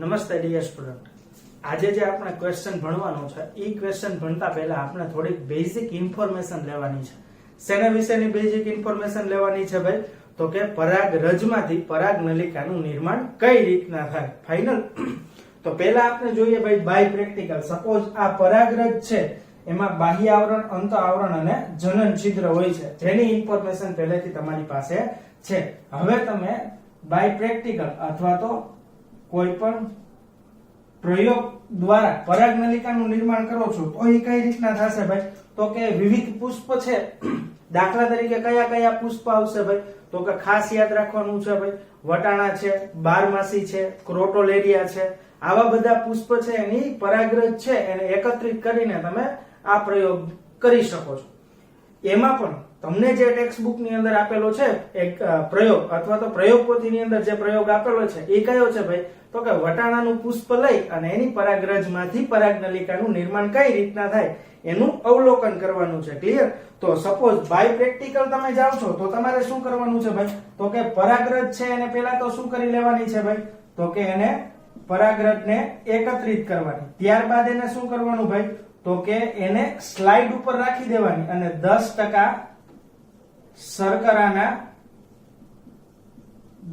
નમસ્તે dear student, આજે જે આપણે ક્વેશ્ચન ભણવાનો છે એ ક્વેશ્ચન ભણતા પહેલા આપણે થોડીક બેઝિક ઇન્ફોર્મેશન લેવાની છે. શેના વિશેની બેઝિક ઇન્ફોર્મેશન લેવાની છે ભાઈ? તો કે પરાગરજમાંથી પરાગનલિકાનું નિર્માણ કઈ રીતના થાય. ફાઇનલ. તો પહેલા આપણે જોઈએ ભાઈ બાય પ્રેક્ટિકલ. સપોઝ આ પરાગરજ છે, એમાં બાહ્ય આવરણ, અંત આવરણ અને જનન છિદ્ર હોય છે, જેની ઇન્ફોર્મેશન પહેલેથી તમારી પાસે છે. હવે તમે બાય પ્રેક્ટિકલ અથવા તો કોઈ પણ પ્રયોગ દ્વારા પરાગનલિકાનું નિર્માણ કરો છો તો એ કઈ રીતના થશે ભાઈ? તો કે વિવિધ પુષ્પ છે. દાખલા તરીકે કયા કયા પુષ્પ આવશે ભાઈ? તો કે ખાસ યાદ રાખવાનું છે ભાઈ, વટાણા છે, બારમાસી છે, ક્રોટોલેરિયા છે, આવા બધા પુષ્પ છે એની પરાગરજ છે એને એકત્રિત કરીને તમે આ પ્રયોગ કરી શકો છો. એમાં પણ તમને જે ટેક્સ્ટ બુક ની અંદર આપેલો છે એક પ્રયોગ અથવા તો પ્રયોગ પોથીની અંદર જે પ્રયોગ આપેલો છે એ કયો છે ભાઈ? તો કે વટાણાનું પુષ્પ લઈ અને એની પરાગરજમાંથી પરાગનલિકાનું નિર્માણ કઈ રીતના થાય એનું અવલોકન કરવાનું છે. ક્લિયર? તો સપોઝ બાય પ્રેક્ટિકલ તમે જાઓ છો તો તમારે શું કરવાનું છે ભાઈ? તો કે પરાગરજ છે એને પહેલા તો શું કરી લેવાની છે ભાઈ? તો કે એને પરાગરજને એકત્રિત કરવાની. ત્યારબાદ એને શું કરવાનું ભાઈ? તો કે એને સ્લાઇડ ઉપર રાખી દેવાની અને 10% શર્કરાના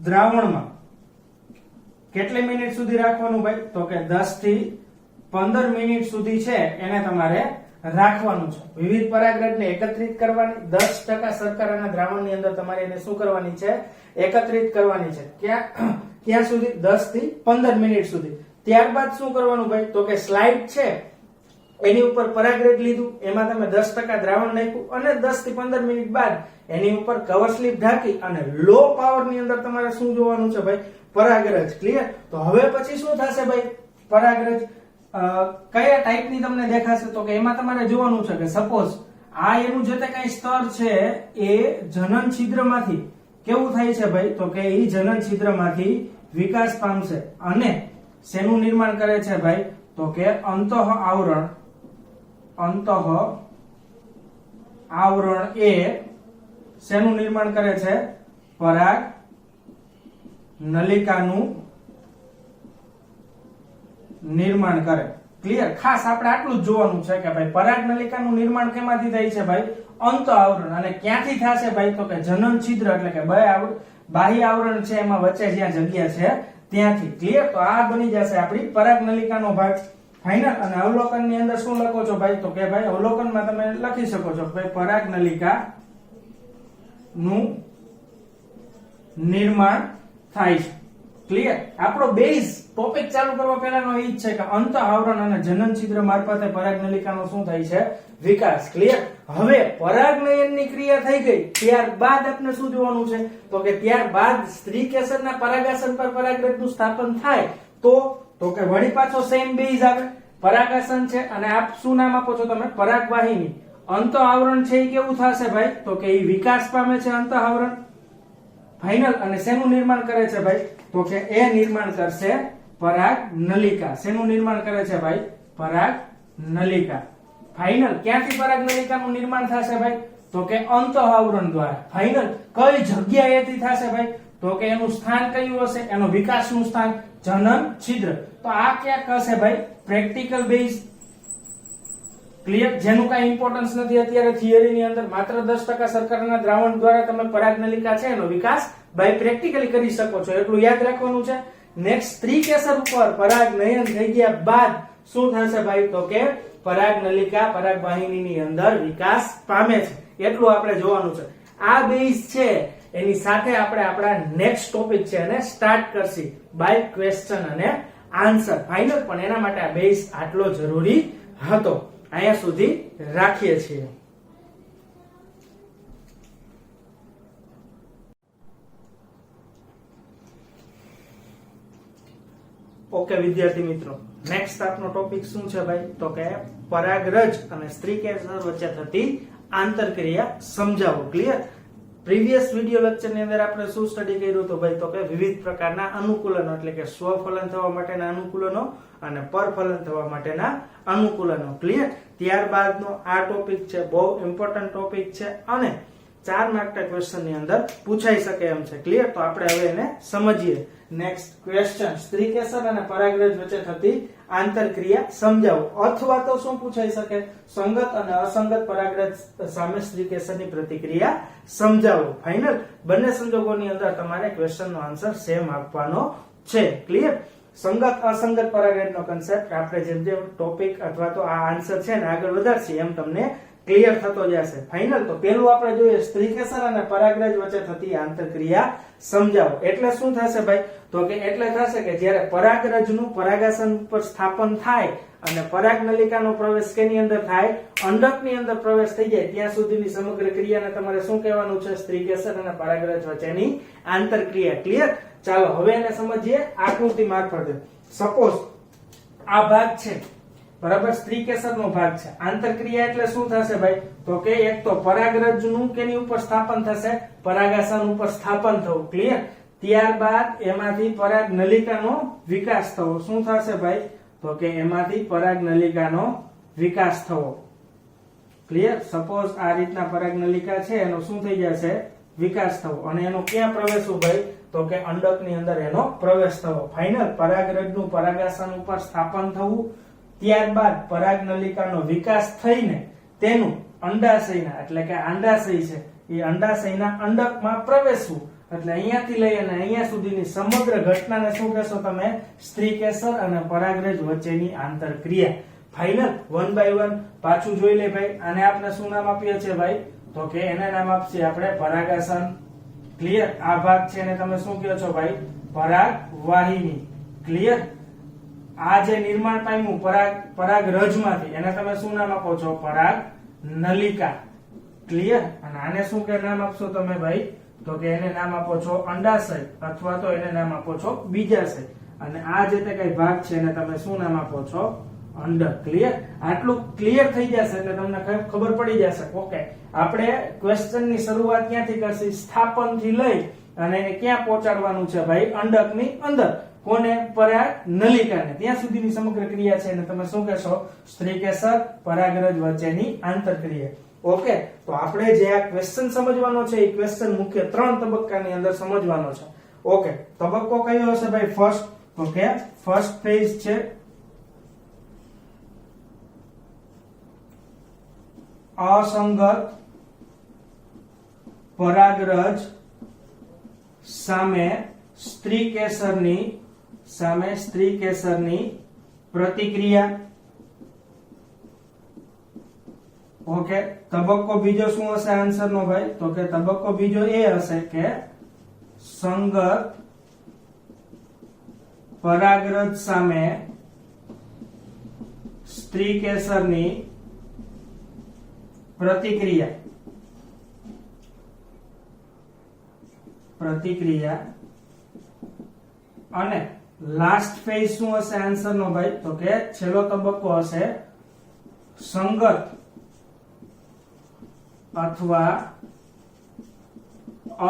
દ્રાવણમાં કેટલી મિનિટ સુધી રાખવાનું ભાઈ? તો કે 10 થી 15 મિનિટ સુધી છે એને તમારે રાખવાનું છે. વિવિધ પરાગરજને એકત્રિત કરવાની, 10% શર્કરાના દ્રાવણની અંદર તમારે એને શું કરવાની છે? એકત્રિત કરવાની છે. ક્યાં સુધી? 10 થી 15 મિનિટ સુધી. ત્યારબાદ શું કરવાનું ભાઈ? તો કે સ્લાઇડ છે એની ઉપર પરાગરજ લીધું, એમાં તમે 10% દ્રાવણ નાખ્યું અને 10 થી 15 મિનિટ બાદ એની ઉપર કવર સ્લીપ ઢાંકી અને લો પાવર ની અંદર તમારે શું જોવાનું છે ભાઈ? પરાગરજ. ક્લિયર? તો હવે પછી શું થશે ભાઈ? પરાગરજ કયા ટાઈપની તમને દેખાશે? તો કે એમાં તમારે જોવાનું છે કે સપોઝ આ એનું જે તે કઈ સ્તર છે એ જનન છિદ્રમાંથી કેવું થાય છે ભાઈ? તો કે એ જનન છિદ્રમાંથી વિકાસ પામશે અને શેનું નિર્માણ કરે છે ભાઈ? તો કે અંતઃ આવરણ એ શેનું નિર્માણ કરે છે? પરાગ નલિકાનું નિર્માણ કરે. ક્લિયર? ખાસ આપણે આટલું જ જોવાનું છે કે ભાઈ પરાગ નલિકાનું નિર્માણ કેમાંથી થાય છે ભાઈ? અંત આવરણ. અને ક્યાંથી થશે ભાઈ? તો કે જનન છિદ્ર એટલે કે બાહ્ય આવરણ છે એમાં વચ્ચે જ્યાં જગ્યા છે ત્યાંથી. ક્લિયર? તો આ બની જશે આપણી પરાગ નલિકાનો ભાગ. ફાઇનલ. અને અવલોકન ની અંદર શું લખો છો ભાઈ? તો કે ભાઈ અવલોકનમાં તમે લખી શકો છો ભાઈ પરાગ નલિકા નું નિર્માણ થાય છે. ક્લિયર? આપણો બેઝ ટોપિક ચાલુ કરવા પહેલાનો એ જ છે કે અંત આવરણ અને જનન છિદ્ર મારફતે પરાગનલિકાનો શું થાય છે? વિકાસ. ક્લિયર? હવે પરાગનયનની ક્રિયા થઈ ગઈ, ત્યારબાદ આપણે શું જોવાનું છે? તો કે ત્યારબાદ સ્ત્રી કેસરના પરાગાસન પર પરાગરજનું સ્થાપન થાય તો કે વળી પાછો સેમ બેઝ આવે. પરાગાસન છે અને આપ શું નામ આપો છો તમે? પરાગવાહિની. અંત આવરણ છે એ કેવું થશે ભાઈ? તો કે એ વિકાસ પામે છે અંત આવરણ. ફાઇનલ. અને શેનું નિર્માણ કરે છે ભાઈ? તો કે એ નિર્માણ કરશે પરાગનલિકા. શેનું નિર્માણ કરે છે ભાઈ? પરાગનલિકા. ફાઇનલ. ક્યાંથી પરાગનલિકાનું નિર્માણ થશે ભાઈ? તો કે અંત આવરણ દ્વારા. ફાઇનલ. કઈ જગ્યાએથી થશે ભાઈ? તો કે એનું સ્થાન કયું હશે? એનો વિકાસનું સ્થાન જનન છિદ્ર. તો આ ક્યાંક હશે ભાઈ? Practical base. ક્લિયર? જેનું કઈ ઇમ્પોર્ટન્સ નથી અત્યારે થિયરી ની અંદર. માત્ર 10% શર્કરાના દ્રાવણ દ્વારા તમે પરાગનલિકા છે એનો વિકાસ બાય પ્રેક્ટિકલી કરી શકો છો, એટલું યાદ રાખવાનું છે. નેક્સ્ટ સ્ત્રી કેસર ઉપર પરાગનયન થઈ ગયા બાદ શું થશે ભાઈ? તો કે પરાગનલિકા પરાગવાહિનીની અંદર વિકાસ પામે છે, એટલું આપણે જોવાનું છે. આ બેઝ છે એની સાથે આપણે આપણા નેક્સ્ટ ટોપિક છે અને સ્ટાર્ટ કરશી બાય ક્વેશ્ચન અને આન્સર. ફાઇનલ. પણ એના માટે આ બેઝ આટલો જરૂરી હતો. અહીંયા સુધી રાખીએ છીએ. ઓકે વિદ્યાર્થી મિત્રો, નેક્સ્ટ આપનો ટોપિક શું છે ભાઈ? તો કે પરાગરજ અને સ્ત્રી કેસર વચ્ચે થતી આંતરક્રિયા સમજાવો. ક્લિયર? પ્રીવિયસ વિડિયો લેક્ચર ની અંદર આપણે શું સ્ટડી કર્યું હતું ભાઈ? તો કે વિવિધ પ્રકારના અનુકૂલનો એટલે કે સ્વફલન થવા માટેના અનુકૂલનો અને પરફલન થવા માટેના અનુકૂલનો. ક્લિયર? ત્યારબાદનો આ ટોપિક છે, બહુ ઇમ્પોર્ટન્ટ ટોપિક છે અને 4 માર્કના ક્વેશ્ચન ની અંદર પૂછાઈ શકે એમ છે. ક્લિયર? તો આપણે હવે એને સમજીએ. નેક્સ્ટ ક્વેશ્ચન, સ્ત્રીકેસર અને પરાગરજ વચ્ચે થતી આંતરક્રિયા સમજાવો. અથવા તો શું પૂછાઈ શકે, સંગત અને અસંગત પરાગરજ સામે સ્ત્રીકેસરની પ્રતિક્રિયા સમજાવો. ફાઇનલ. બંને સંજોગોની અંદર તમારે ક્વેશ્ચનનો આન્સર સેમ આપવાનો છે. ક્લિયર. સંગત અસંગત પરાગરજનો કન્સેપ્ટ આપણે જેમ જેમ ટોપિક અથવા તો આ આન્સર છે ને આગળ વધારશે એમ તમને ક્લિયર થતો જશે. ફાઇનલ. તો પેલું આપણે જોઈએ, સ્ત્રીકેસર અને પરાગરજ વચ્ચે થતી આંતરક્રિયા સમજાવો. એટલે શું થશે ભાઈ, તો કે એટલે થશે કે જ્યારે પરાગરજનું પરાગાસન પર સ્થાપન થાય અને પરાગનલિકાનો પ્રવેશ કેની અંદર થાય, અંડકની અંદર પ્રવેશ થઈ જાય ત્યાં સુધીની સમગ્ર ક્રિયાને તમારે શું કહેવાનું છે, સ્ત્રીકેસર અને પરાગરજ વચ્ચેની આંતરક્રિયા. ક્લિયર. ચાલો હવે એને સમજીએ આકૃતિ મારફતે. સપોઝ આ ભાગ છે બરાબર, સ્ત્રીકેસરનો ભાગ છે. આંતરક્રિયા એટલે શું થશે ભાઈ, તો કે એક તો પરાગરજનું કેની ઉપર સ્થાપન થશે, પરાગાસન ઉપર સ્થાપન થવું. ક્લિયર. ત્યારબાદ એમાંથી પરાગનલિકાનો વિકાસ થવો. શું થશે ભાઈ, તો કે એમાંથી પરાગનલિકાનો વિકાસ થવો. ક્લિયર. સપોઝ આ રીતના પરાગનલિકા છે, એનો શું થઈ જશે, વિકાસ થવો. અને એનો ક્યાં પ્રવેશવું ભાઈ, તો કે અંડકની અંદર એનો પ્રવેશ થવો. ફાઇનલ. પરાગરજનું પરાગાસન ઉપર સ્થાપન થવું, ત્યારબાદ પરાગનલિકાનો વિકાસ થઈને તેનું અંડાશયના એટલે કે અંડાશય છે એ અંડાશયના અંડકમાં પ્રવેશવું. એટલે અહીંયાથી લઈ અને અહીંયા સુધીની સમગ્ર ઘટનાને શું કહેશો તમે, સ્ત્રીકેસર અને પરાગરજ વચ્ચેની આંતરક્રિયા. ફાઇનલ. વન બાય વન પાછું જોઈ લે ભાઈ. આને આપણે શું નામ આપીએ છીએ ભાઈ, તો કે એને નામ આપશે આપણે પરાગાસન. ક્લિયર. આ ભાગ છે એને તમે શું કહો છો ભાઈ, પરાગવાહિની. ક્લિયર. આ જે નિર્માણ પામ્યું પરાગરજમાંથી એને તમે શું નામ આપો છો, પરાગનલિકા. ક્લિયર. અને આને શું કે નામ આપશો તમે ભાઈ, તો કે એને નામ આપો છો અંડાશય અથવા તો એને નામ આપો છો બીજાશય. અને આ જે તે કઈ ભાગ છે એને તમે શું નામ આપો છો, અંડક. ક્લિયર. આટલું ક્લિયર થઈ જશે એટલે તમને ખબર પડી જશે. ઓકે. આપણે ક્વેશ્ચનની શરૂઆત ક્યાંથી કરશી, સ્થાપનથી લઈ અને એને ક્યાં પહોંચાડવાનું છે ભાઈ, અંડકની અંદર. કોને, પરાગનલિકાને. ત્યાં સુધીની સમગ્ર ક્રિયા છે એને તમે શું કહેશો, સ્ત્રીકેસર પરાગરજ વચ્ચેની આંતરક્રિયા. ઓકે. તો આપણે જે આ ક્વેશ્ચન સમજવાનો છે એ ક્વેશ્ચન મુખ્ય 3 તબક્કાની અંદર સમજવાનો છે. ઓકે. તબક્કો કયો હશે ભાઈ, ફર્સ્ટ. તો કે ફર્સ્ટ ફેઝ છે અસંગત પરાગરજ સામે સ્ત્રીકેસરની પ્રતિક્રિયા. ઓકે. તબક્કો બીજો શું હશે આન્સર નો ભાઈ, તો કે તબક્કો બીજો એ હશે કે સંગત પરાગરજ સામે સ્ત્રીકેસરની પ્રતિક્રિયા. અને લાસ્ટ ફેઝ શું હશે આન્સર નો ભાઈ, તો કે છેલ્લો તબક્કો હશે સંગત અથવા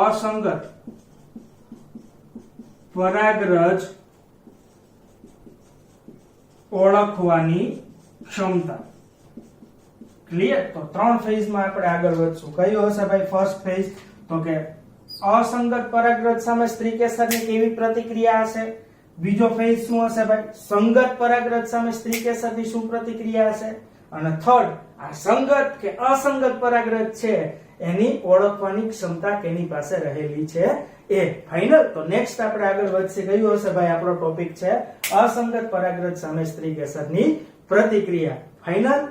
અસંગત પરાગરજ ઓળખવાની ક્ષમતા. ક્લિયર. તો 3 ફેઝમાં આપણે આગળ વધશું. કયું હશે ભાઈ ફર્સ્ટ ફેઝ, તો કે અસંગત પરાગરજ સામે સ્ત્રીકેસરની કેવી પ્રતિક્રિયા હશે. બીજો ફેઝ શું હશે ભાઈ, સંગત પરાગરજ સામે સ્ત્રીકેસરની શું પ્રતિક્રિયા હશે. અને થર્ડ, આ સંગત કે અસંગત પરાગરજ છે એની ઓળખવાની ક્ષમતા કેની પાસે રહેલી છે એ. ફાઇનલ. તો નેક્સ્ટ આપણે આગળ વધશે. કયું હશે ભાઈ, આપણો ટોપિક છે અસંગત પરાગરજ સામે સ્ત્રીકેસરની પ્રતિક્રિયા. ફાઇનલ.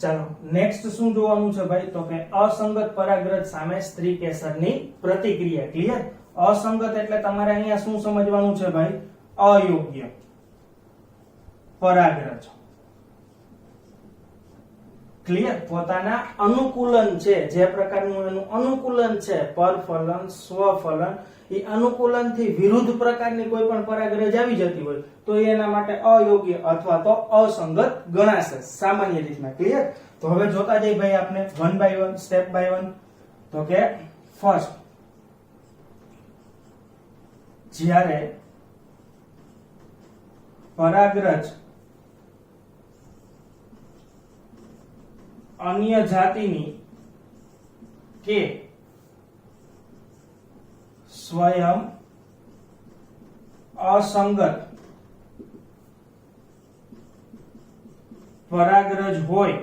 ચાલો નેક્સ્ટ શું જોવાનું છે ભાઈ, તો કે અસંગત પરાગરજ સામે સ્ત્રીકેસરની પ્રતિક્રિયા. ક્લિયર. અસંગત એટલે તમારે અહીંયા શું સમજવાનું છે ભાઈ, અયોગ્ય પરાગરજ. ક્લિયર. પોતાના અનુકૂલન છે, જે પ્રકારનું એનું અનુકૂલન છે, પરફલન, સ્વફલન, એ અનુકૂલનથી વિરુદ્ધ પ્રકારની કોઈ પણ પરાગરજ આવી જતી હોય તો એના માટે અયોગ્ય અથવા તો અસંગત ગણાશે સામાન્ય રીતના. ક્લિયર. તો હવે જોતા જઈએ ભાઈ આપણે one by one, step by one. તો કે ફર્સ્ટ, જ્યારે પરાગરજ અન્ય જાતિની કે સ્વયં અસંગત પરાગરજ હોય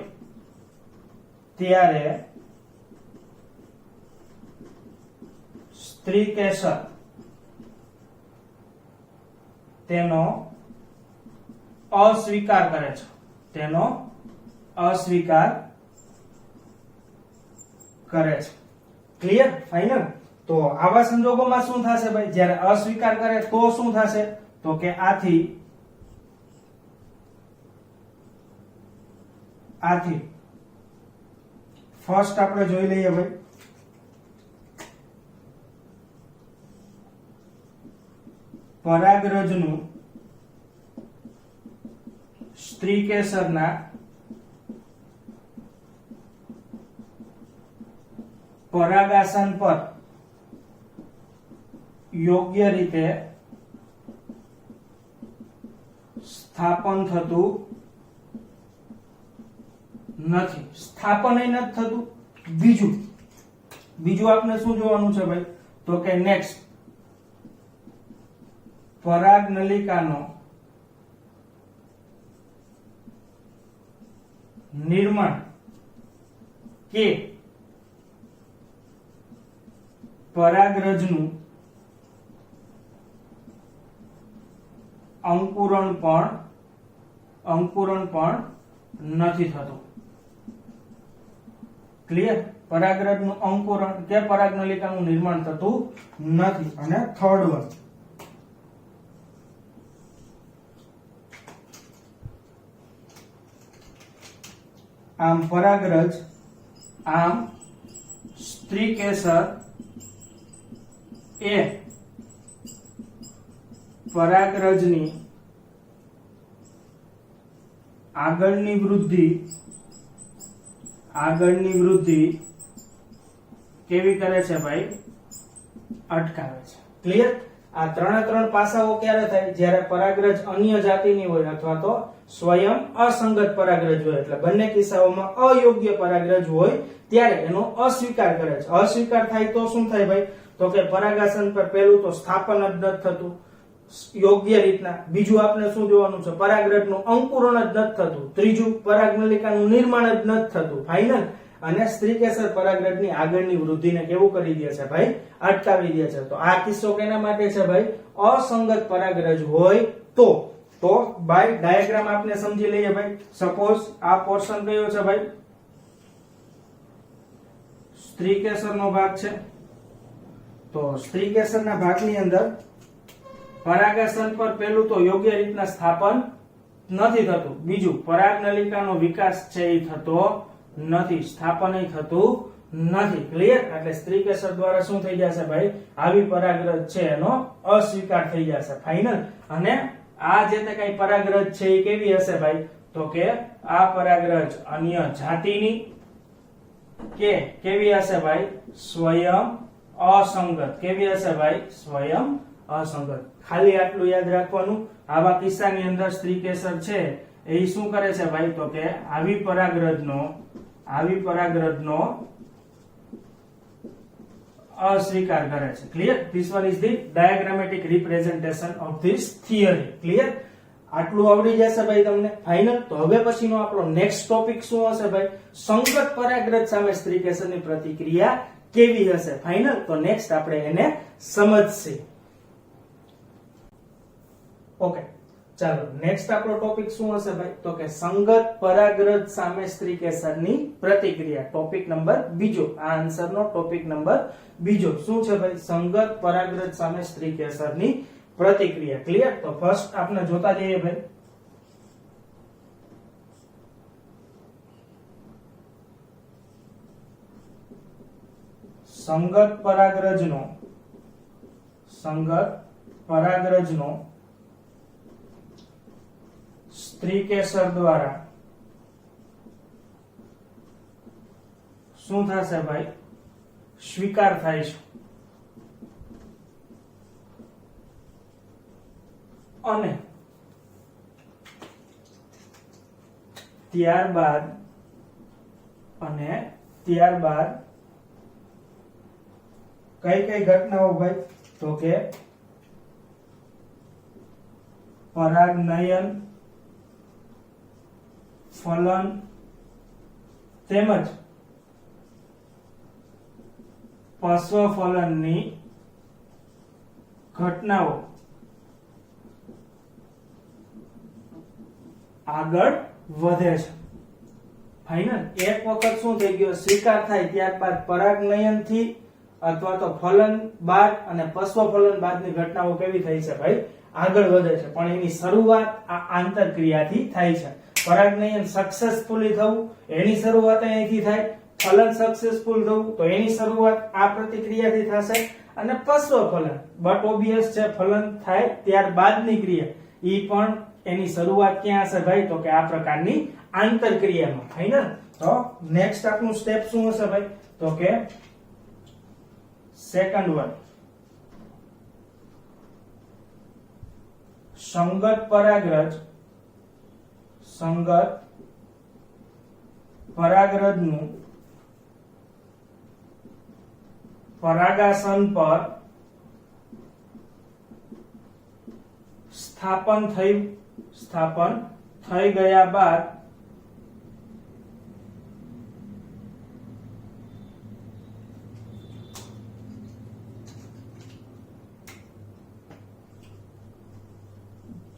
ત્યારે સ્ત્રી કેસર તેનો અસ્વીકાર કરે છે, તેનો અસ્વીકાર કરે છે. ક્લિયર? ફાઇનલ? તો આવા સંજોગોમાં શું થશે ભાઈ? જ્યારે અસ્વીકાર કરે તો શું થશે? તો કે આથી ફર્સ્ટ આપણે જોઈ લઈએ ભાઈ, પરાગરજનું સ્ત્રી કેસરના પરાગાસન પર યોગ્ય રીતે સ્થાપન થતું નથી. સ્થાપન એ નથી થતું. બીજું આપણે શું જોવાનું છે ભાઈ? તો કે નેક્સ્ટ, પરાગ નલિકાનો નિર્માણ કે પરાગરજનું અંકુરણ પણ નથી થતું. ક્લિયર? પરાગરજનું અંકુરણ કે પરાગનલિકાનું નિર્માણ થતું નથી. અને થર્ડ વન, આમ પરાગરજ, આમ સ્ત્રી કેસર એ પરાગરજની આગળની વૃદ્ધિ કેવી કરે છે ભાઈ? અટકાવે છે. ક્લિયર? આ ત્રણ પાસાઓ ક્યારે થાય? જ્યારે પરાગરજ અન્ય જાતિની હોય અથવા તો સ્વયં અસંગત પરાગરજ હોય, એટલે બંને કિસ્સાઓમાં અયોગ્ય પરાગરજ હોય ત્યારે એનો અસ્વીકાર કરે છે. અસ્વીકાર થાય તો શું થાય ભાઈ? તો કે પરાગાસન પર પહેલું તો સ્થાપન જ નથી થતું યોગ્ય રીતના. બીજું આપણે શું જોવાનું છે? પરાગરજનું અંકુરણ જ નથી થતું. ત્રીજું, પરાગનલિકાનું નિર્માણ જ નથી થતું. ફાઇનલ? અને સ્ત્રી કેસર પરાગરજની આગળની વૃદ્ધિને કેવું કરી દે છે ભાઈ? અટકાવી દે છે. તો આ કિસ્સો કેના માટે છે ભાઈ? અસંગત પરાગરજ હોય તો બાય ડાયાગ્રામ આપણે સમજી લઈએ ભાઈ. સપોઝ આ પોર્શન કયો છે ભાઈ? સ્ત્રી કેસરનો ભાગ છે. તો સ્ત્રી કેસરના ભાગની અંદર પરાગાસન પર પહેલું તો યોગ્ય રીતના સ્થાપન નથી થતું. બીજું, પરાગનલિકાનો વિકાસ છે એ થતો નથી, સ્થાપન થતું નથી. ક્લિયર? એટલે સ્ત્રી કેસર દ્વારા શું થઈ જશે ભાઈ? આવી પરાગરજ છે એનો અસ્વીકાર થઈ જશે. ફાઇનલ? અને આ જે તે કઈ પરાગરજ છે એ કેવી હશે ભાઈ? તો કે આ પરાગરજ અન્ય જાતિની કે કેવી હશે ભાઈ? સ્વયં અસંગત. કેવી હશે ભાઈ? સ્વયં અસંગત. ખાલી આટલું યાદ રાખવાનું. આવા કિસ્સાની અંદર સ્ત્રી કેસર છે એ શું કરે છે ભાઈ? તો કે આવી પરાગરજનો અસ્વીકાર કરે છે. Clear? This one is the diagrammatic representation of this theory. Clear? આટલું આવડી જશે ભાઈ તમને. ફાઇનલ? તો હવે પછીનો આપણો નેક્સ્ટ ટોપિક શું હશે ભાઈ? સંગત પરાગરજ સામે સ્ત્રી કેસરની પ્રતિક્રિયા કેવી હશે? ફાઇનલ? તો નેક્સ્ટ આપણે એને સમજશે. ઓકે, ચાલો નેક્સ્ટ આપણો ટોપિક શું હશે ભાઈ? તો કે સંગત પરાગરજ સામે સ્ત્રી કેસરની પ્રતિક્રિયા. ટોપિક નંબર બીજો. આ આન્સરનો ટોપિક નંબર બીજો શું છે ભાઈ? સંગત પરાગરજ સામે સ્ત્રી કેસરની પ્રતિક્રિયા. ક્લિયર? તો ફર્સ્ટ આપણે જોતા જઈએ ભાઈ. સંગત પરાગરજનો સ્ત્રી કેસર દ્વારા શું થશે ભાઈ? સ્વીકાર થાય છે. અને ત્યારબાદ અને ત્યારબાદ કઈ કઈ ઘટનાઓ ભાઈ? તો કે પરાગનયન, ફલન તેમજ પશ્વફલનની ઘટનાઓ આગળ વધે છે. ફાઇનલ. એક વખત શું થઈ ગયો? સ્વીકાર થાય ત્યારબાદ પરાગનયન થી અથવા તો ફલન બાદ અને પશ્વફલન બાદની ઘટનાઓ કેવી થઈ છે ભાઈ? આગળ વધે છે. પણ એની શરૂઆત આ આંતરક્રિયાથી થાય છે. પરાગનયન સક્સેસફુલી થવું એની શરૂઆત અહીંથી થાય, ફલન સક્સેસફુલ થવું તો એની શરૂઆત આ પ્રતિક્રિયાથી થશે, અને પશ્વફલન બટ ઓબિયસ છે ફલન થાય ત્યારબાદની ક્રિયા ઈ પણ એની શરૂઆત ક્યાં હશે ભાઈ? તો કે આ પ્રકારની આંતરક્રિયામાં. ફાઇનલ. તો નેક્સ્ટ આપણું સ્ટેપ શું હશે ભાઈ? તો કે સેકન્ડ વન, સંગત પરાગરજનું પરાગાસન પર સ્થાપન થઈ ગયા બાદ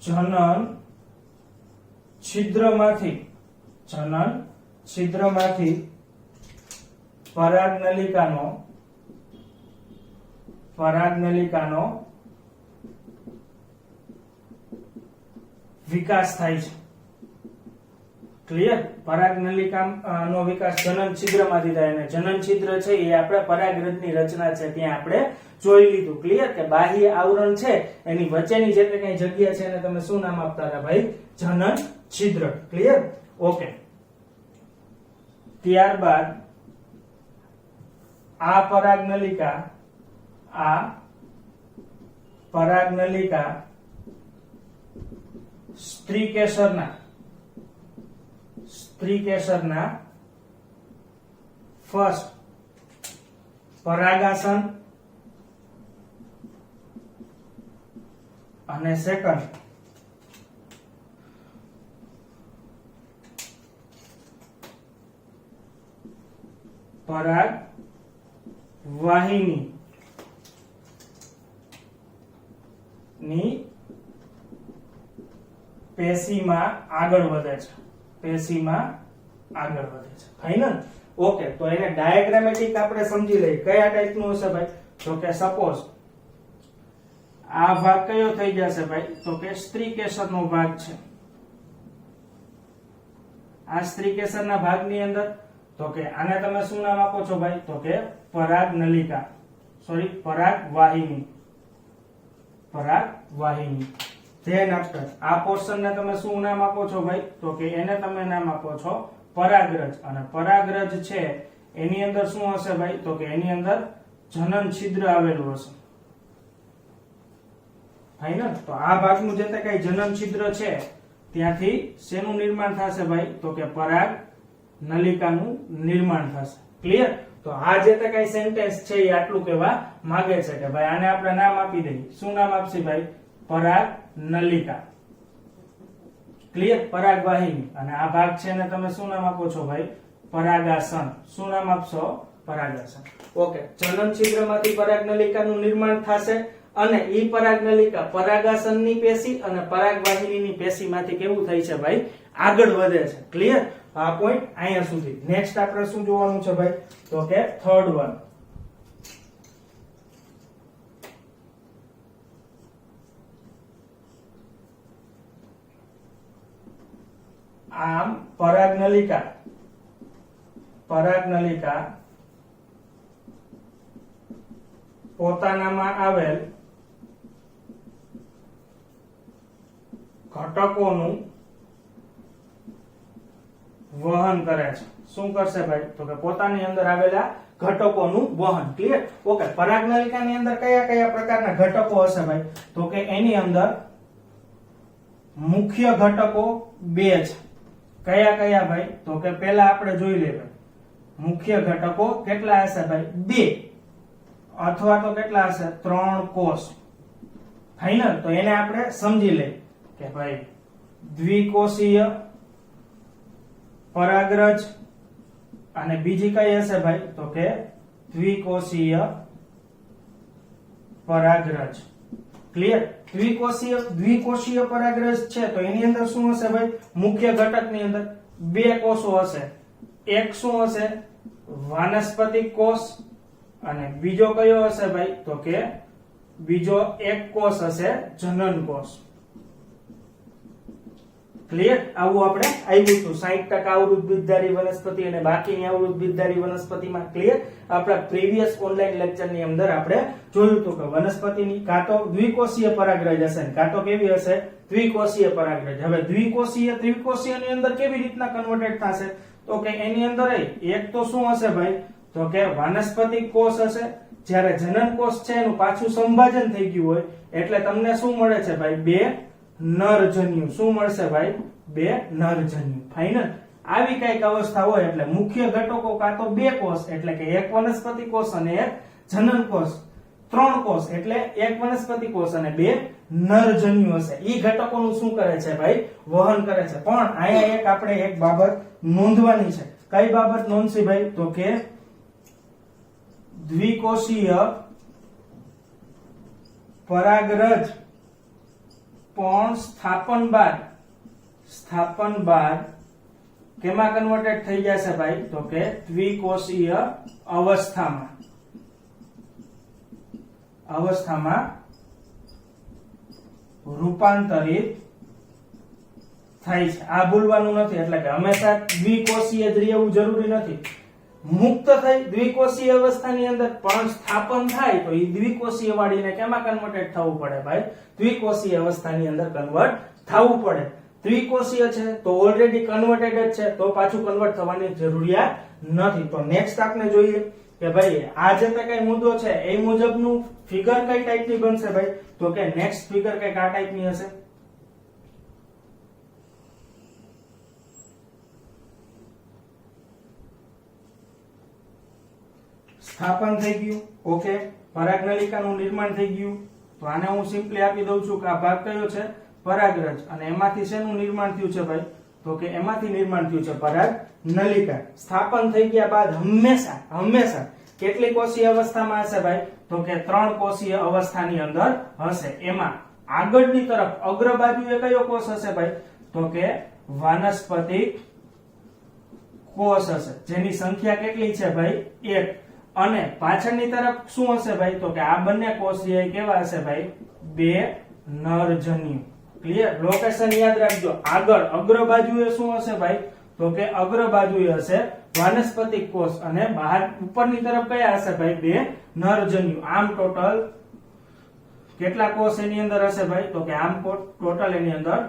જનન છિદ્રમાંથી પરાગનલિકાનો વિકાસ થાય છે. ક્લિયર? પરાગનલિકાનો વિકાસ જનન છિદ્રમાંથી થાય, અને જનન છિદ્ર છે એ આપણે પરાગરજની રચના છે ત્યાં આપણે જોઈ લીધું. ક્લિયર? કે બાહ્ય આવરણ છે એની વચ્ચેની જે કઈ જગ્યા છે એને તમે શું નામ આપતા હતા ભાઈ? જનન છિદ્ર. ક્લિયર? ઓકે. ત્યારબાદ આ પરાગનલિકા સ્ત્રીકેસરના ફર્સ્ટ પરાગાસન અને સેકન્ડ પરાગ વાહિની ની પેશીમાં આગળ વધે છે. ફાઇનલ. ઓકે. તો એને ડાયાગ્રામેટિક આપણે સમજી લઈએ. કયા ટાઈપનું હશે ભાઈ? તો કે સપોઝ આ ભાગ કયો થઈ જશે ભાઈ? તો કે સ્ત્રીકેસરનો ભાગ છે. આ સ્ત્રીકેસરના ભાગની અંદર તો કે આને તમે શું નામ આપો છો ભાઈ? તો કે પરાગનલિકા, સોરી પરાગવાહિની. ધેન આફ્ટર આ પોર્શન ને તમે શું નામ આપો છો ભાઈ? તો કે એને તમે નામ આપો છો પરાગરજ. અને પરાગરજ છે એની અંદર શું હશે ભાઈ? તો કે એની અંદર જનન છિદ્ર આવેલું હશે. ફાઇનલ. તો આ ભાગનું જે કઈ જનન છિદ્ર છે ત્યાંથી શેનું નિર્માણ થશે ભાઈ? તો કે પરાગ નલિકાનું નિર્માણ થશે. ક્લિયર? તો આ જે કઈ સેન્ટેન્સ છે એ આટલું કહેવા માંગે છે કે ભાઈ આને આપણે નામ આપી દઈએ. શું નામ આપશે ભાઈ? પરાગ નલિકા. ક્લિયર? પરાગવાહિની. અને આ ભાગ છે ને તમે શું નામ આપો છો ભાઈ? પરાગાસન. શું નામ આપશો? પરાગાસન. ઓકે. જનન છિદ્રમાંથી પરાગનલિકાનું નિર્માણ થશે અને ઈ પરાગનલિકા પરાગાસનની પેશી અને પરાગવાહિનીની પેશીમાંથી કેવું થાય છે ભાઈ? આગળ વધે છે. ક્લિયર? આ પોઈન્ટ અહીંયા સુધી. નેક્સ્ટ આપણે શું જોવાનું છે ભાઈ? તો કે થર્ડ વન, આમ પરાગનલિકા પોતાનામાં આવેલ ઘટકોનું વહન કરે છે. શું કરશે ભાઈ? તો કે પોતાની અંદર આવેલા ઘટકોનું વહન. ક્લિયર? ઓકે. પરાગનલિકાની અંદર કયા કયા પ્રકારના ઘટકો હશે ભાઈ? તો કે એની અંદર મુખ્ય ઘટકો બે છે. કયા કયા ભાઈ? તો કે પહેલા આપણે જોઈ લઈએ મુખ્ય ઘટકો કેટલા હશે ભાઈ? 2 અથવા તો કેટલા હશે? 3 કોષ. ફાઇનલ. તો એને આપણે સમજી લઈએ કે ભાઈ દ્વિકોષીય પરાગરજ અને બીજી કઈ હશે ભાઈ? તો કે દ્વિકોષીય પરાગરજ. ક્લિયર? દ્વિકોષીય પરાગરજ છે તો એની અંદર શું હશે ભાઈ? મુખ્ય ઘટક ની અંદર 2 કોષો હશે. એક શું હશે? વાનસ્પતિક કોષ અને બીજો કયો હશે ભાઈ? તો કે બીજો એક કોષ હશે જનન કોષ. ક્લિયર? આવું આપણે આવ્યું હતું 60% અવરોધ બીજધારી વનસ્પતિ અને બાકીની અવરોધ બીજધારી વનસ્પતિમાં. ક્લિયર? આપણા પ્રીવિયસ ઓનલાઈન લેક્ચર ની અંદર આપણે જોયું હતું કે વનસ્પતિની કાં તો દ્વિકોષીય પરાગરજ હશે કાં તો કેવી હશે? દ્વિકોષીય પરાગરજ. હવે દ્વિકોષીય ત્રિકોષીય ની અંદર કેવી રીતના કન્વર્ટેડ થશે? તો કે એની અંદર એક તો શું હશે ભાઈ? તો કે વાનસ્પતિક કોષ હશે. જ્યારે જનન કોષ છે એનું પાછું સંભાજન થઈ ગયું હોય એટલે તમને શું મળે છે ભાઈ? 2 નરજન્યુ. શું મળશે ભાઈ? 2 નરજન્યુ. ફાઇનલ. આવી કઈક અવસ્થા હોય એટલે મુખ્ય ઘટકો કાં તો 2 કોષ એટલે કે એક વનસ્પતિ કોષ અને એક જનન કોષ. 3 કોષ એટલે એક વનસ્પતિ કોષ અને 2 નરજન્યુ હશે. ઈ ઘટકોનું શું કરે છે ભાઈ? વહન કરે છે. પણ અહીંયા આપણે એક બાબત નોંધવાની છે. કઈ બાબત નોંધશી ભાઈ? તો કે દ્વિકોષીય પરાગરજ પણ સ્થાપન બાદ કેમાં કન્વર્ટેડ થઈ જશે ભાઈ? તો કે દ્વિકોષીય અવસ્થામાં રૂપાંતરિત થાય છે. આ ભૂલવાનું નથી. એટલે કે હંમેશા દ્વિકોષીય જ રહેવું જરૂરી નથી. મુક્ત થઈ દ્વિકોષીય અવસ્થાની અંદર પણ સ્થાપન થાય તો એ દ્વિકોષીય વાળીને કેમાં કન્વર્ટેડ થવું પડે ભાઈ? દ્વિકોષીય અવસ્થાની અંદર કન્વર્ટ થવું પડે. ત્રિકોષીય છે તો ઓલરેડી કન્વર્ટેડ જ છે તો પાછું કન્વર્ટ થવાની જરૂરિયાત નથી. તો નેક્સ્ટ આપણે જોઈએ કે ભાઈ આ જે કઈ મુદ્દો છે એ મુજબનું ફિગર કઈ ટાઈપની બનશે ભાઈ? તો કે નેક્સ્ટ ફિગર કઈ આ ટાઈપની હશે. સ્થાપન થઈ ગયું. ઓકે. પરાગનલિકાનું નિર્માણ થઈ ગયું. તો આને હું સિમ્પલી આપી દઉં છું કે આ ભાગ કયો છે? પરાગરજ. અને એમાંથી શેનું નિર્માણ થયું છે ભાઈ? તો કે એમાંથી નિર્માણ થયું છે પરાગનલિકા. સ્થાપન થઈ ગયા બાદ હંમેશા કેટલી કોષીય અવસ્થામાં હશે ભાઈ? તો કે 3 કોષીય અવસ્થાની અંદર હશે. એમાં આગળની તરફ અગ્ર બાજુએ કયો કોષ હશે ભાઈ? તો કે વાનસ્પતિક કોષ હશે જેની સંખ્યા કેટલી છે ભાઈ? 1. અને પાછળની તરફ શું હશે ભાઈ? તો કે આ બંને કોષ જે કેવા હશે ભાઈ? 2 નરજન્યુ. ક્લિયર? લોકેશન યાદ રાખજો. આગળ અગ્ર બાજુએ શું હશે ભાઈ? તો કે અગ્ર બાજુએ હશે વાનસ્પતિક કોષ અને બહાર ઉપરની તરફ કયા હશે ભાઈ? 2 નરજન્યુ. આમ ટોટલ કેટલા કોષ એની અંદર હશે ભાઈ? તો કે આમ ટોટલ એની અંદર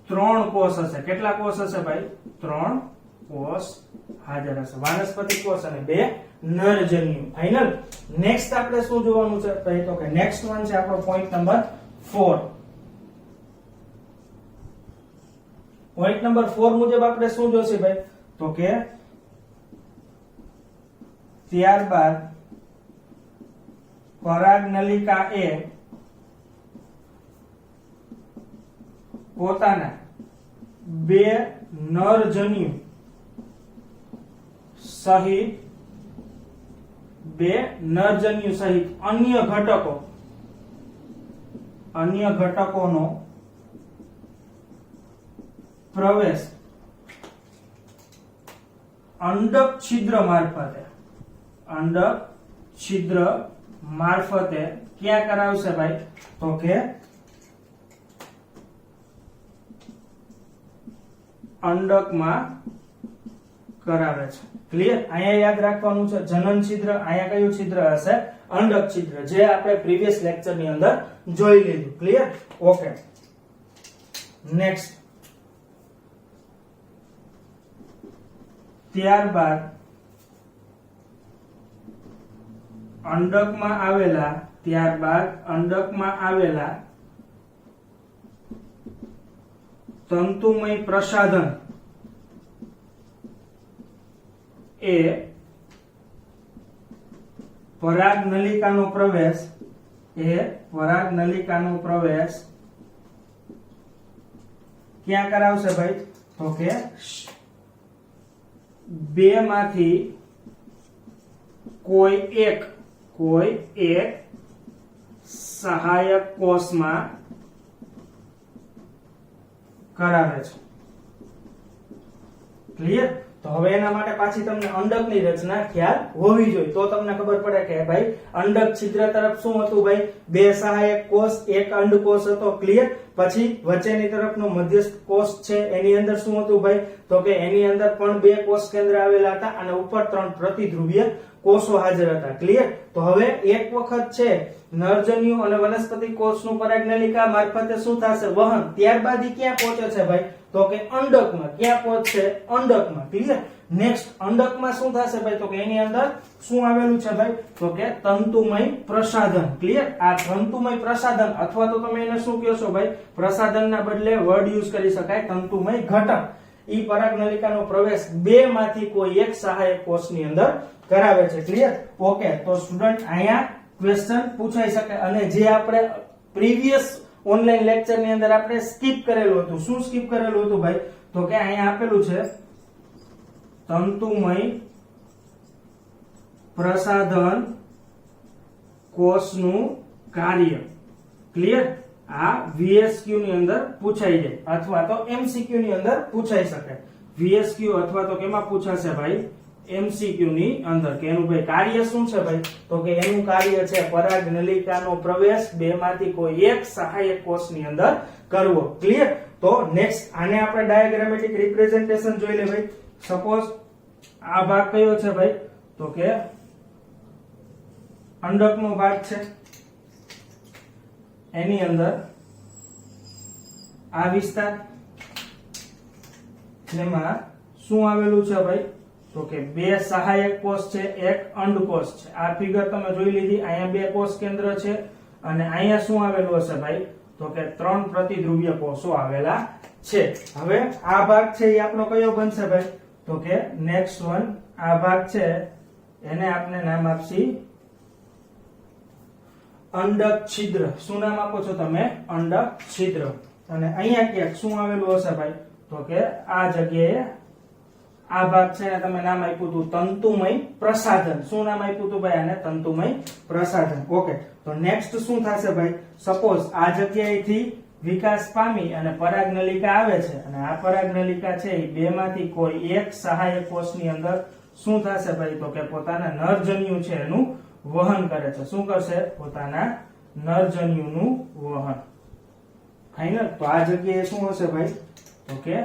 3 કોષ હશે. કેટલા કોષ હશે ભાઈ? 3 કોષ હાજર હશે. વાનસ્પતિક કોષ અને 2 નરજન્યુ. ફાઇનલ. નેક્સ્ટ આપણે શું જોવાનું છે ભાઈ? તો કે નેક્સ્ટ વન છે આપણો પોઈન્ટ નંબર 4. પોઈન્ટ નંબર 4 મુજબ આપણે શું જોશે ભાઈ? તો કે ત્યારબાદ પરાગનલિકા એ પોતાના 2 નરજન્યુ સહિત અન્ય ઘટકોનો પ્રવેશ અંડક છિદ્ર મારફતે ક્યાં કરાવશે ભાઈ? તો કે અંડકમાં કરાવે છે. ક્લિયર? અહીંયા યાદ રાખવાનું છે જનન છિદ્ર. અહીંયા કયું છિદ્ર હશે? અંડક છિદ્ર, જે આપણે પ્રીવિયસ લેક્ચર ની અંદર જોઈ લીધું. ક્લિયર? ઓકે. નેક્સ્ટ. ત્યારબાદ અંડકમાં આવેલા તંતુમય પ્રસાધન એ પરાગનલિકાનો પ્રવેશ ક્યાં કરાવશે ભાઈ? તો કે બે માંથી કોઈ એક સહાયક કોષમાં કરાવે છે. ક્લિયર? તો હવે એના માટે પાછી તમને અંડકની રચના ખ્યાલ હોવી જોઈએ, તો તમને ખબર પડે કે ભાઈ અંડક છિદ્ર તરફ શું હતું ભાઈ? બે સહાયક કોષ, એક અંડકોષ હતો. ક્લિયર? પછી વચ્ચેની તરફનો મધ્યસ્થ કોષ છે એની અંદર શું હતું ભાઈ? તો કે એની અંદર પણ બે કોષ કેન્દ્ર આવેલા હતા અને ઉપર 3 પ્રતિધ્રુવીય કોષો હાજર હતા. ક્લિયર? તો હવે એક વખત છે નરજન્યુ અને વનસ્પતિ કોષનું પરાગનલિકા મારફતે શું થશે? વહન. ત્યારબાદ ઈ ક્યાં પહોંચે છે ભાઈ? તો કે અંડકમાં. ક્યાં પહોંચશે? અંડકમાં. ક્લિયર? નેક્સ્ટ અંડકમાં શું થશે ભાઈ? તો કે એની અંદર શું આવેલું છે ભાઈ? તો કે તંતુમય પ્રસાધન. ક્લિયર? આ તંતુમય પ્રસાધન અથવા તો તમે એને શું કહો છો ભાઈ? પ્રસાધનના બદલે વર્ડ યુઝ કરી શકાય તંતુમય ઘટક. ઈ પરાગનલિકાનો પ્રવેશ બે માંથી કોઈ એક સહાયક કોષની અંદર કરાવે છે. ક્લિયર? ઓકે. તો સ્ટુડન્ટ અહીંયા ક્વેશ્ચન પૂછાઈ શકે અને જે આપણે પ્રીવિયસ ઓનલાઈન લેક્ચર ની અંદર આપણે સ્કીપ કરેલું હતું. શું સ્કીપ કરેલું હતું ભાઈ? તો કે અહીંયા આપેલું છે તંતુમય પ્રસાધન કોષનું કાર્ય. ક્લિયર? આ VSQ ની અંદર પૂછાઈ જાય અથવા તો MCQ ની અંદર પૂછાઈ શકે. VSQ અથવા તો કેમાં પૂછાશે ભાઈ? MCQ ની અંદર કે એનું ભાઈ કાર્ય શું છે ભાઈ? તો કે એનું કાર્ય છે પરાગનલિકાનો પ્રવેશ બે માંથી કોઈ એક સહાયક કોષની અંદર કરવો. ક્લિયર? તો નેક્સ્ટ આને આપણે ડાયાગ્રામેટિક રિપ્રેઝન્ટેશન જોઈ લે ભાઈ. સપોઝ આ ભાગ કયો છે ભાઈ? તો કે અંડકનો ભાગ છે. એની અંદર આ વિસ્તાર જેમાં શું આવેલું છે ભાઈ? તો કે બે સહાયક કોષ છે, એક અંડકોષ છે. આ ફિગર તમે જોઈ લીધી. અહીંયા બે કોષ કેન્દ્ર છે અને અહીંયા શું આવેલું હશે ભાઈ? તો કે 3 પ્રતિધ્રુવીય કોષો આવેલા છે. હવે આ ભાગ છે એ આપણો કયો બનશે ભાઈ? તો કે નેક્સ્ટ વન આ ભાગ છે એને આપણે નામ આપશી અંડક છિદ્ર. શું નામ આપો છો તમે? અંડક છિદ્ર. અને અહીંયા ક્યાંક શું આવેલું હશે ભાઈ? તો કે આ જગ્યાએ આ ભાગ છે ને તમે નામ આપ્યું હતું તંતુમય પ્રસાધન. શું નામ આપ્યું હતું ભાઈ? આને તંતુમય પ્રસાધન. ઓકે. તો નેક્સ્ટ શું થશે ભાઈ? સપોઝ આ જગ્યાએથી વિકાસ પામી અને પરાગનલિકા આવે છે અને આ પરાગનલિકા છે એ બે માંથી કોઈ એક સહાયક કોષની અંદર શું થશે ભાઈ? તો કે પોતાના નરજન્યુ છે એનું વહન કરે છે. શું કરશે? પોતાના નરજન્યુનું વહન. ફાઇનલ? તો આ જગ્યાએ શું હશે ભાઈ? તો કે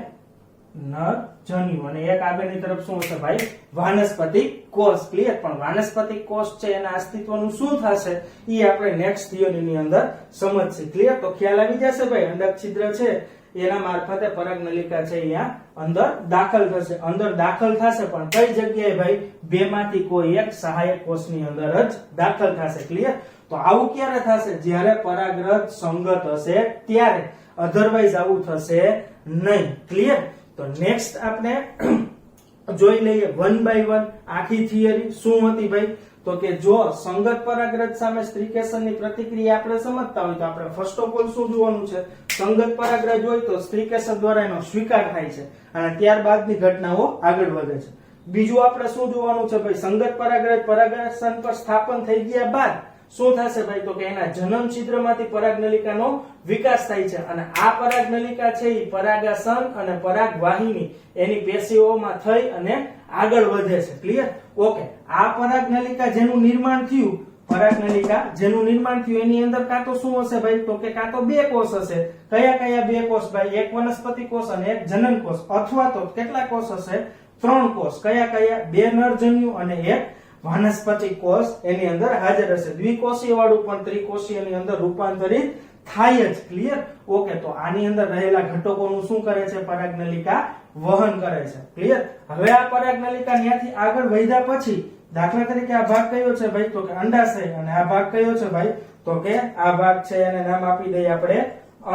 નરજન્યુ અને એક આગળની તરફ શું હશે ભાઈ? વાનસ્પતિક કોષ. ક્લિયર? પણ વાનસ્પતિક કોષ છે એના અસ્તિત્વનું શું થશે એ આપણે નેક્સ્ટ થિયરીની અંદર સમજશે. ક્લિયર? તો ખ્યાલ આવી જશે ભાઈ અંડક છિદ્ર છે એના મારફતે પરાગનલિકા છે અહીંયા અંદર દાખલ થશે. અંદર દાખલ થશે પણ કઈ જગ્યાએ ભાઈ? બે માંથી કોઈ એક સહાયક કોષની અંદર જ દાખલ થશે. ક્લિયર? તો આવું ક્યારે થશે? જ્યારે પરાગરજ સંગત હશે ત્યારે. અધરવાઇઝ આવું થશે નહીં. ક્લિયર? તો નેક્સ્ટ આપણે જોઈ લઈએ 1 by 1 આખી થિયરી શું હતી ભાઈ? તો કે જો સંગત પરાગરજ સામે સ્ત્રીકેસનની પ્રતિક્રિયા આપણે સમજતા હોય તો આપણે ફર્સ્ટ ઓફ ઓલ શું જોવાનું છે? સંગત પરાગરજ હોય તો સ્ત્રીકેસન દ્વારા એનો સ્વીકાર થાય છે અને ત્યારબાદની ઘટનાઓ આગળ વધે છે. બીજું આપણે શું જોવાનું છે ભાઈ? સંગત પરાગરજ પરાગાસન પર સ્થાપન થઈ ગયા બાદ શું થશે ભાઈ? તો કે એના જનન છિદ્રમાંથી પરાગનલિકાનો વિકાસ થાય છે અને આ પરાગનલિકા છે એ પરાગાસન અને પરાગવાહિની એની પેશીઓમાં થઈ અને આગળ વધે છે. ક્લિયર? ઓકે. આ પરાગનલિકા જેનું નિર્માણ થયું એની અંદર કાં તો શું હશે ભાઈ? તો કે કાં તો બે કોષ હશે. કયા કયા બે કોષ ભાઈ? એક વનસ્પતિ કોષ અને એક જનન કોષ. અથવા તો કેટલા કોષ હશે? 3 કોષ. કયા કયા? બે નરજન્યુ અને એક વાનસ્પતિક કોષ એની અંદર હાજર હશે. દ્વિકોષીય વાળું પણ ત્રિકોષીયની અંદર રૂપાંતરિત થાય જ. ક્લિયર? ઓકે. તો આની અંદર રહેલા ઘટકોનું શું કરે છે? પરાગનલિકા વહન કરે છે. ક્લિયર? હવે આ પરાગનલિકા ત્યાંથી આગળ વધ્યા પછી દાખલા તરીકે આ ભાગ કયો છે ભાઈ? તો કે અંડાશય. અને આ ભાગ કયો છે ભાઈ? તો કે આ ભાગ છે એને નામ આપી દઈએ આપણે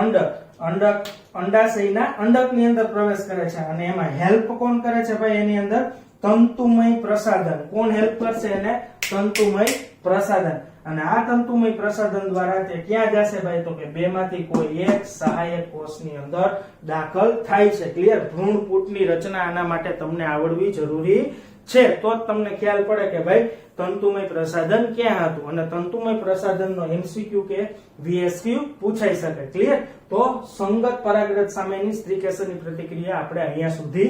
અંડક. અંડાશયના અંડકની અંદર પ્રવેશ કરે છે અને એમાં હેલ્પ કોણ કરે છે ભાઈ? એની અંદર તંતુમય પ્રસાધન. કોણ હેલ્પ કરશે એને? તંતુમય પ્રસાધન. અને આ તંતુમય પ્રસાધન દ્વારા તે ક્યાં જશે ભાઈ? તો કે બેમાંથી કોઈ એક સહાયક કોષની અંદર દાખલ થાય છે. ક્લિયર? ભ્રૂણપૂટની રચના આના માટે તમને આવડવી જરૂરી છે, તો જ તમને ખ્યાલ પડે કે ભાઈ તંતુમય પ્રસાધન ક્યાં હતું. અને તંતુમય પ્રસાધનનો એમસીક્યુ કે વીએસક્યુ પૂછાઈ શકે. ક્લિયર? તો સંગત પરાગરજ સામેની સ્ત્રીકેસરની પ્રતિક્રિયા આપણે અહીંયા સુધી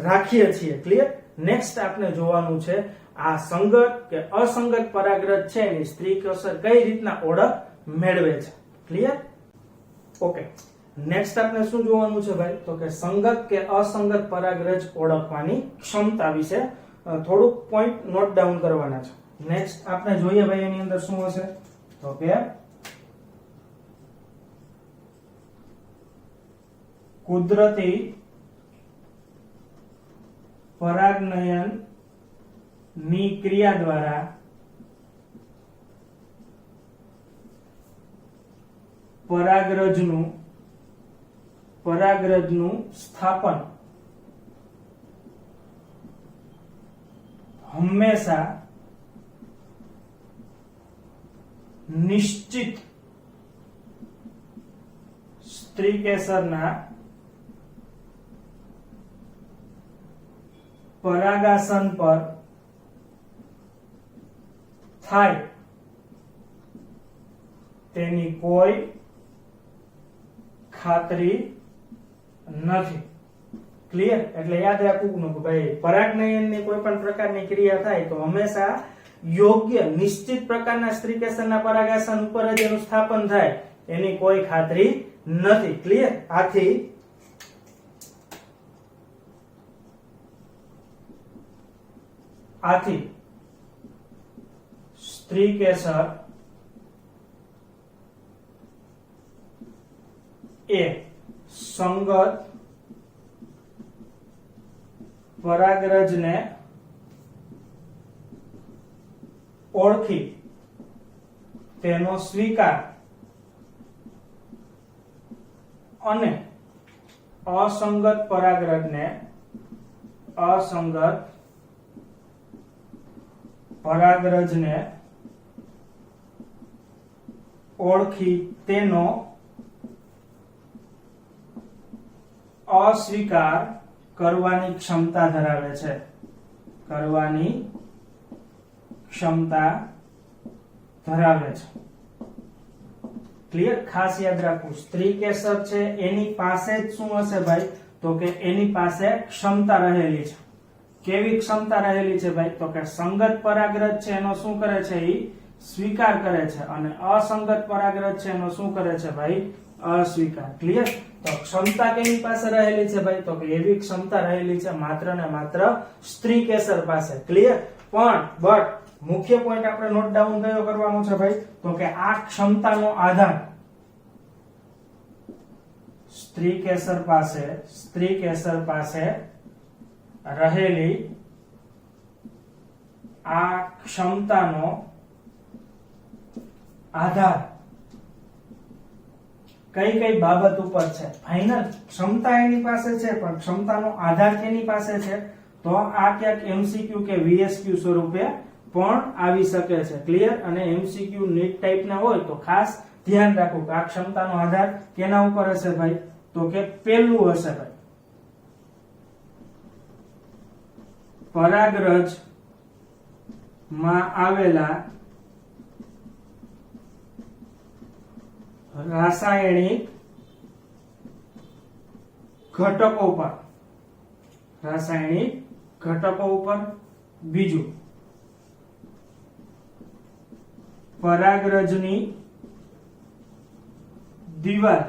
રાખીએ છીએ. ક્લિયર? નેક્સ્ટ આપણે જોવાનું છે આ સંગત કે અસંગત પરાગરજ છે એની સ્ત્રીકેસર કઈ રીતના ઓળખ મેળવે છે. ક્લિયર? ઓકે, નેક્સ્ટ આપણે શું જોવાનું છે ભાઈ? તો કે સંગત કે અસંગત પરાગરજ ઓળખવાની ક્ષમતા વિશે થોડુંક પોઈન્ટ નોટ ડાઉન કરવાના છે. નેક્સ્ટ આપણે જોઈએ ભાઈ એની અંદર શું હશે? તો કે કુદરતી પરાગનયન ની ક્રિયા દ્વારા પરાગરજનું સ્થાપન હંમેશા નિશ્ચિત સ્ત્રીકેસરના પરાગાસન પર થાય તેની કોઈ ખાતરી નથી. ક્લિયર? એટલે યાદ રાખવું કે ભાઈ પરાગનયનની કોઈ પણ પ્રકારની ક્રિયા થાય તો હંમેશા યોગ્ય નિશ્ચિત પ્રકારના સ્ત્રીકેસરના પરાગાસન ઉપર જ એનું સ્થાપન થાય એની કોઈ ખાતરી નથી. ક્લિયર? આથી સ્ત્રીકેસર એ સંગત પરાગરજને ઓળખી તેનો સ્વીકાર અને અસંગત પરાગરજને ઓળખી તેનો અસ્વીકાર કરવાની ક્ષમતા ધરાવે છે. ક્લિયર? ખાસ યાદ રાખવું, સ્ત્રીકેસર છે એની પાસે જ શું હશે ભાઈ? તો કે એની પાસે ક્ષમતા રહેલી છે. કેવી ક્ષમતા રહેલી છે ભાઈ? તો કે સંગત પરાગરજ છે એનો શું કરે છે? એ સ્વીકાર કરે છે. અને અસંગત પરાગરજ છે એનો શું કરે છે ભાઈ? અસ્વીકાર. ક્લિયર? તો ક્ષમતા કેની પાસે રહેલી છે ભાઈ? તો કે એવી ક્ષમતા રહેલી છે માત્ર ને માત્ર સ્ત્રીકેસર પાસે. ક્લિયર? પણ બટ મુખ્ય પોઈન્ટ આપણે નોટ ડાઉન કયો કરવાનો છે ભાઈ? તો કે આ ક્ષમતાનો આધાર સ્ત્રીકેસર પાસે રહેલી આ ક્ષમતાનો આધાર કઈ બાબત ઉપર છે? ફાઇનલ ક્ષમતા એની પાસે છે, પણ ક્ષમતાનો આધાર કેની પાસે છે? તો આ ક્યાંક એમસીક્યુ કે વીએસક્યુ સ્વરૂપે પણ આવી શકે છે. ક્લિયર? અને એમસીક્યુ નીટ ટાઈપના હોય તો ખાસ ધ્યાન રાખવું કે આ ક્ષમતાનો આધાર કેના ઉપર હશે ભાઈ? તો કે પેલું હશે ભાઈ પરાગરજ માં આવેલા રાસાયણિક ઘટકો ઉપર. બીજું, પરાગરજની દીવાલ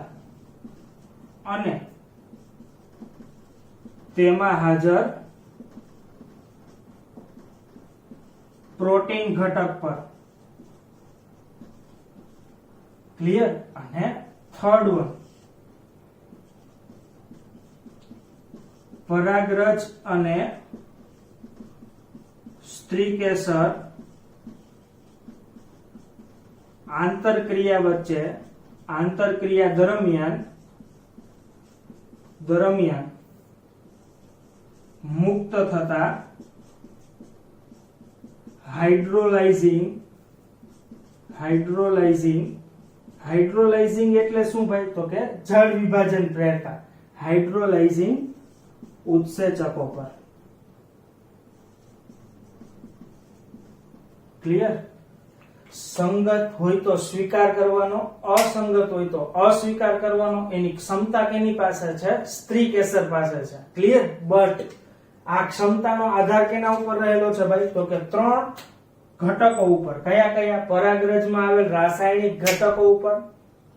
અને તેમાં હાજર પ્રોટીન ઘટક પર. ક્લિયર? અને થર્ડ વન, પરાગરજ અને સ્ત્રીકેસર આંતરક્રિયા દરમિયાન મુક્ત થતા હાઇડ્રોલાઇઝિંગ એટલે શું ભાઈ? તો કે જળ વિભાજન પ્રેરકા. હાઇડ્રોલાઇઝિંગ ઉત્સેચકો પર. ક્લિયર? સંગત હોય તો સ્વીકાર કરવાનો, અસંગત હોય તો અસ્વીકાર કરવાનો. એની ક્ષમતા કેની પાસે છે? સ્ત્રી કેસર પાસે છે. ક્લિયર? બટ આ ક્ષમતાનો આધાર કેના ઉપર રહેલો છે ભાઈ? તો કે 3 ઘટકો ઉપર. કયા કયા? પરાગરજમાં આવેલ રાસાયણિક ઘટકો ઉપર,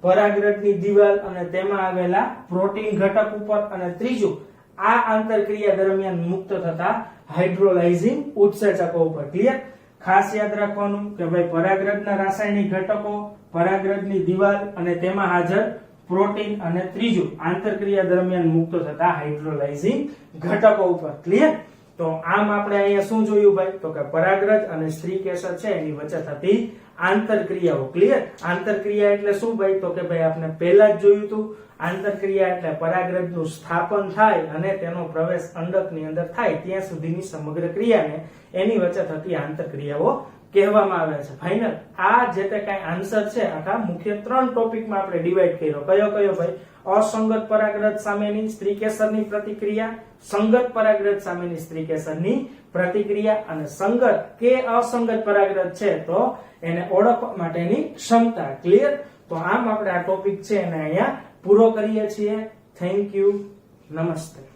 પરાગરજની દિવાલ અને તેમાં આવેલા પ્રોટીન ઘટક ઉપર, અને ત્રીજું આ આંતરક્રિયા દરમિયાન મુક્ત થતા હાઇડ્રોલાઇઝિંગ ઉત્સેચકો ઉપર. ક્લિયર? ખાસ યાદ રાખવાનું કે ભાઈ પરાગરજના રાસાયણિક ઘટકો, પરાગરજની દિવાલ અને તેમાં હાજર પ્રોટીન, અને ત્રીજું આંતરક્રિયા દરમિયાન મુક્ત થતા હાઇડ્રોલાઇઝિંગ ઘટકો ઉપર. ક્લિયર? તો આમ આપણે અહીંયા શું જોયું ભાઈ? તો કે પરાગરજ અને સ્ત્રી કેસર છે એની વચ્ચે થતી આંતરક્રિયાઓ. ક્લિયર? આંતરક્રિયા એટલે શું ભાઈ? તો કે ભાઈ આપણે પહેલા જ જોયું હતું, આંતરક્રિયા એટલે પરાગરજનું સ્થાપન થાય અને તેનો પ્રવેશ અંડકની અંદર થાય ત્યાં સુધીની સમગ્ર ક્રિયાને એની વચ્ચે થતી આંતરક્રિયાઓ કહેવામાં આવે છે. ફાઇનલ? આ જે તે કઈ આન્સર છે આખા મુખ્ય 3 ટોપિકમાં આપણે ડિવાઈડ કર્યો. કયો કયો ભાઈ? અસંગત પરાગરજ સામેની સ્ત્રી કેસરની પ્રતિક્રિયા, સંગત પરાગરજ સામેની સ્ત્રી કેસરની પ્રતિક્રિયા, અને સંગત કે અસંગત પરાગરજ છે તો એને ઓળખવા માટેની ક્ષમતા. ક્લિયર? તો આમ આપણે આ ટોપિક છે એને અહીંયા પૂરો કરીએ છીએ. Thank you. નમસ્તે.